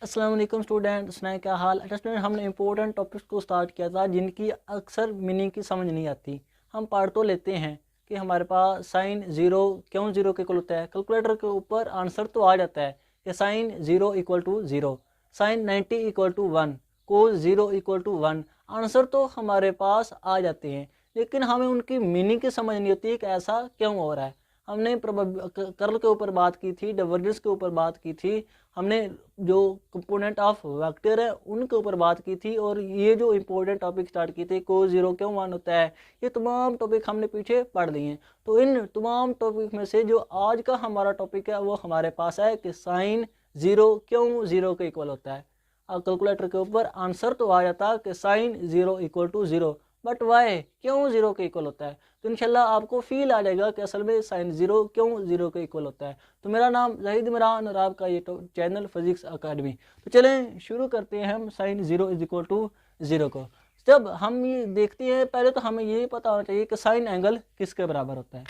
अस्सलाम वालेकुम स्टूडेंट, सुनाए क्या हाल। अच्छा स्टूडेंट, हमने इंपॉर्टेंट टॉपिक्स को स्टार्ट किया था जिनकी अक्सर मीनिंग की समझ नहीं आती। हम पढ़ तो लेते हैं कि हमारे पास साइन ज़ीरो क्यों ज़ीरो के इक्वल होता है, कैलकुलेटर के ऊपर आंसर तो आ जाता है कि sine zero equal to zero, sine 90 equal to 1, cos zero equal to 1, answer तो हमारे पास आ जाते हैं, लेकिन हमें उनकी मीनिंग की समझ नहीं होती कि ऐसा क्यों हो रहा है। हमने कर्ल के ऊपर बात की थी, डाइवर्जेंस के ऊपर बात की थी, हमने जो कंपोनेंट ऑफ वेक्टर है उनके ऊपर बात की थी, और ये जो इंपॉर्टेंट टॉपिक स्टार्ट किए थे कोस ज़ीरो क्यों 1 होता है, ये तमाम टॉपिक हमने पीछे पढ़ लिए हैं। तो इन तमाम टॉपिक में से जो आज का हमारा टॉपिक है वो हमारे पास है कि साइन ज़ीरो क्यों ज़ीरो के इक्वल होता है। अब कैलकुलेटर के ऊपर आंसर तो आ जाता कि sine zero equal to zero, but why क्यों ज़ीरो के इक्वल होता है। तो इंशाल्लाह आपको फील आ जाएगा कि असल में साइन ज़ीरो क्यों ज़ीरो के इक्वल होता है। तो मेरा नाम जाहिद इमरान और आपका ये चैनल फिजिक्स अकेडमी। तो चलें शुरू करते हैं हम sine zero is equal to zero को। जब हम ये देखते हैं पहले तो हमें ये पता होना चाहिए कि साइन एंगल किसके बराबर होता है।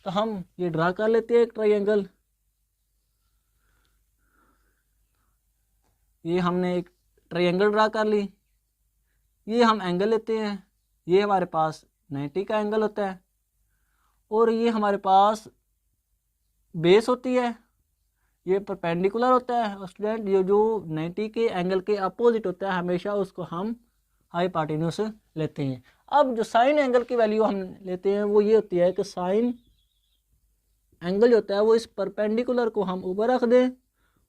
तो हम ये ड्रा कर लेते हैं एक ट्राइंगल। ये हमने एक ट्राइंगल ड्रा कर ली। ये हम एंगल लेते हैं, ये हमारे पास 90 का एंगल होता है, और ये हमारे पास बेस होती है, ये परपेंडिकुलर होता है। और स्टूडेंट ये जो 90 के एंगल के अपोजिट होता है हमेशा उसको हम हाइपोटेन्यूज लेते हैं। अब जो साइन एंगल की वैल्यू हम लेते हैं वो ये होती है कि साइन एंगल जो होता है वो इस परपेंडिकुलर को हम ऊपर रख दें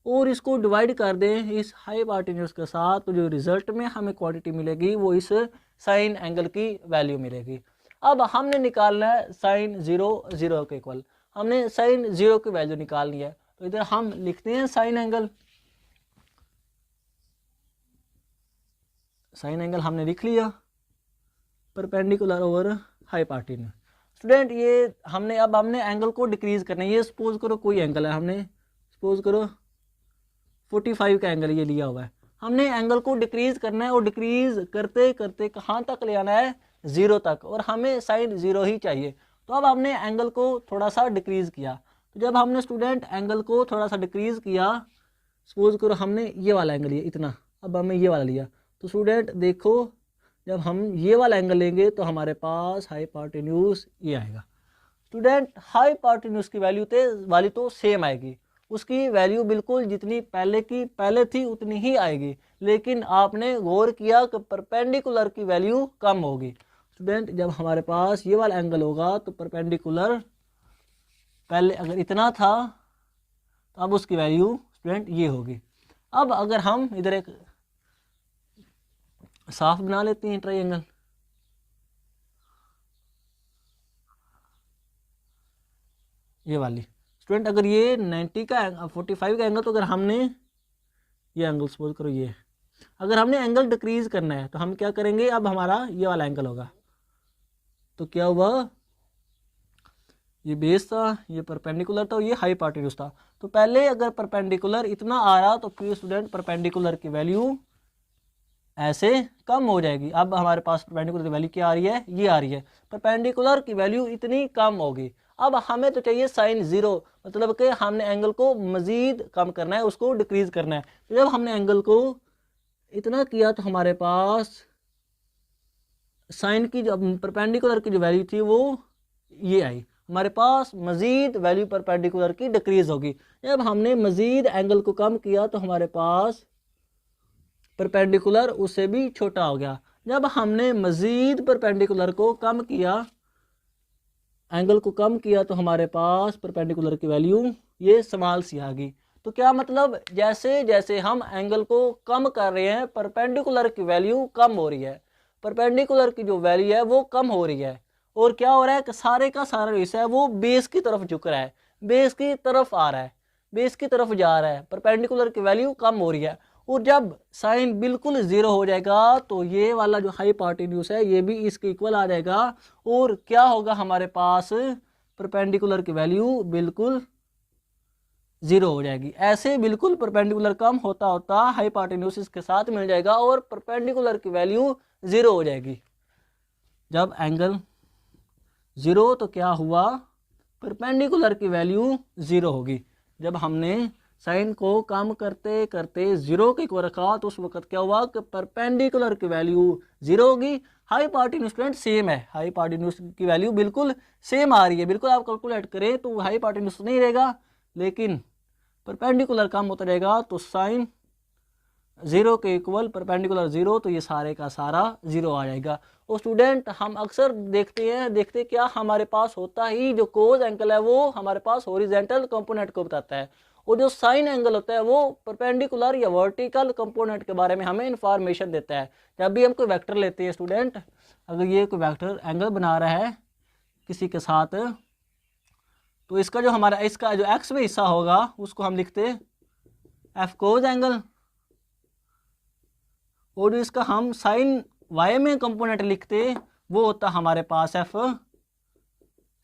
और इसको डिवाइड कर दें इस हाइपोटेन्यूज के साथ, तो जो रिजल्ट में हमें क्वांटिटी मिलेगी वो इस साइन एंगल की वैल्यू मिलेगी। अब हमने निकालना है साइन ज़ीरो ज़ीरो के इक्वल, हमने साइन ज़ीरो की वैल्यू निकालनी है। तो इधर हम लिखते हैं साइन एंगल, साइन एंगल हमने लिख लिया परपेंडिकुलर ओवर हाइपोटेन्यूज। स्टूडेंट ये अब हमने एंगल को डिक्रीज करना है। ये सपोज करो कोई एंगल है, हमने सपोज करो 45 का एंगल ये लिया हुआ है, हमने एंगल को डिक्रीज करना है और डिक्रीज करते करते कहाँ तक ले आना है, ज़ीरो तक, और हमें साइन ज़ीरो ही चाहिए। तो अब हमने एंगल को थोड़ा सा डिक्रीज किया। तो जब हमने स्टूडेंट एंगल को थोड़ा सा डिक्रीज किया, सपोज करो हमने ये वाला एंगल लिया इतना, अब हमने ये वाला लिया, तो स्टूडेंट देखो जब हम ये वाला एंगल लेंगे तो हमारे पास हाइपोटेन्यूज ये आएगा। स्टूडेंट हाइपोटेन्यूज की वैल्यू वाली तो सेम आएगी, उसकी वैल्यू बिल्कुल जितनी पहले थी उतनी ही आएगी, लेकिन आपने गौर किया कि परपेंडिकुलर की वैल्यू कम होगी। स्टूडेंट जब हमारे पास ये वाला एंगल होगा तो परपेंडिकुलर पहले अगर इतना था तो अब उसकी वैल्यू स्टूडेंट ये होगी। अब अगर हम इधर एक साफ बना लेते हैं ट्रायंगल, ये वाली। स्टूडेंट अगर ये 90 का 45 का एंगल, तो अगर हमने ये एंगल सपोज करो ये, अगर हमने एंगल डिक्रीज करना है तो हम क्या करेंगे, अब हमारा ये वाला एंगल होगा, तो क्या हुआ, ये बेस था, ये परपेंडिकुलर था, ये हाइपोटेन्यूज था। तो पहले अगर परपेंडिकुलर इतना आ रहा तो फिर स्टूडेंट परपेंडिकुलर की वैल्यू ऐसे कम हो जाएगी। अब हमारे पास परपेंडिकुलर की वैल्यू क्या आ रही है, ये आ रही है, परपेंडिकुलर की वैल्यू इतनी कम होगी। अब हमें तो चाहिए साइन ज़ीरो, मतलब कि हमने एंगल को मज़ीद कम करना है, उसको डिक्रीज करना है। तो जब हमने एंगल को इतना किया तो हमारे पास साइन की जो परपेंडिकुलर की जो वैल्यू थी वो ये आई, हमारे पास मज़ीद वैल्यू परपेंडिकुलर की डिक्रीज होगी। जब हमने मज़ीद एंगल को कम किया तो हमारे पास परपेंडिकुलर उससे भी छोटा हो गया। जब हमने मज़ीद परपेंडिकुलर को कम किया, एंगल को कम किया, तो हमारे पास परपेंडिकुलर की वैल्यू ये स्मॉल सी आ गई। तो क्या मतलब, जैसे जैसे हम एंगल को कम कर रहे हैं परपेंडिकुलर की वैल्यू कम हो रही है, परपेंडिकुलर की जो वैल्यू है वो कम हो रही है, और क्या हो रहा है कि सारे का सारा हिस्सा है वो बेस की तरफ झुक रहा है, बेस की तरफ आ रहा है, बेस की तरफ जा रहा है, परपेंडिकुलर की वैल्यू कम हो रही है। और जब साइन बिल्कुल ज़ीरो हो जाएगा तो ये वाला जो हाइपोटेन्यूज है ये भी इसके इक्वल आ जाएगा, और क्या होगा, हमारे पास परपेंडिकुलर की वैल्यू बिल्कुल ज़ीरो हो जाएगी। ऐसे बिल्कुल परपेंडिकुलर कम होता होता हाइपोटेन्यूज इसके साथ मिल जाएगा और परपेंडिकुलर की वैल्यू ज़ीरो हो जाएगी। जब एंगल ज़ीरो तो क्या हुआ, परपेंडिकुलर की वैल्यू ज़ीरो होगी। जब हमने साइन को कम करते करते 0 के इक्वल रखा तो उस वक्त क्या हुआ कि परपेंडिकुलर की वैल्यू 0 होगी। हाइपोटेन्यूज स्टूडेंट सेम है, हाइपोटेन्यूज की वैल्यू बिल्कुल सेम आ रही है, बिल्कुल आप कैलकुलेट करें तो हाइपोटेन्यूज नहीं रहेगा, लेकिन परपेंडिकुलर कम होता रहेगा तो साइन 0 के इक्वल परपेंडिकुलर 0, तो ये सारे का सारा 0 आ जाएगा। और स्टूडेंट हम अक्सर देखते क्या हमारे पास होता ही जो कोज एंगल है वो हमारे पास हॉरिजॉन्टल कंपोनेंट को बताता है, और जो साइन एंगल होता है वो परपेंडिकुलर या वर्टिकल कंपोनेंट के बारे में हमें इंफॉर्मेशन देता है। जब भी हम कोई वेक्टर लेते हैं स्टूडेंट, अगर ये कोई वेक्टर एंगल बना रहा है किसी के साथ, तो इसका जो हमारा इसका जो एक्स में हिस्सा होगा उसको हम लिखते एफ कोज एंगल, और इसका हम साइन वाई में कंपोनेंट लिखते वो होता हमारे पास एफ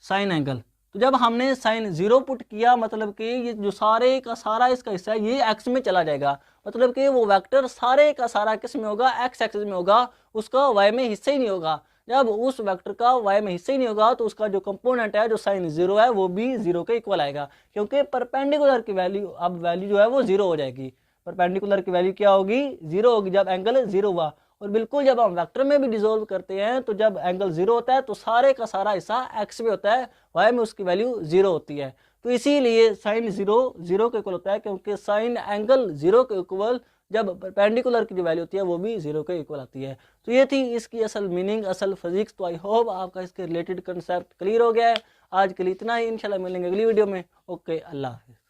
साइन एंगल। तो जब हमने साइन 0 पुट किया मतलब कि ये जो सारे का सारा इसका हिस्सा है ये एक्स में चला जाएगा, मतलब कि वो वेक्टर सारे का सारा किस में होगा, एक्स एक्सिस में होगा, उसका वाई में हिस्सा ही नहीं होगा। जब उस वेक्टर का वाई में हिस्सा ही नहीं होगा तो उसका जो कंपोनेंट है जो साइन 0 है वो भी 0 के इक्वल आएगा, क्योंकि परपेंडिकुलर की वैल्यू अब वैल्यू जो है वो 0 हो जाएगी। परपेंडिकुलर की वैल्यू क्या होगी, 0 होगी जब एंगल 0 हुआ। और बिल्कुल जब हम वेक्टर में भी डिसॉल्व करते हैं तो जब एंगल 0 होता है तो सारे का सारा हिस्सा एक्स में होता है, वाई में उसकी वैल्यू 0 होती है। तो इसीलिए साइन 0 के इक्वल होता है, क्योंकि साइन एंगल 0 के इक्वल जब परपेंडिकुलर की जो वैल्यू होती है वो भी 0 के इक्वल आती है। तो ये थी इसकी असल मीनिंग, असल फिजिक्स। तो आई होप आपका इसके रिलेटेड कंसेप्ट क्लियर हो गया है। आज के लिए इतना ही, इंशाल्लाह मिलेंगे अगली वीडियो में। ओके, अल्लाह हाफिज़।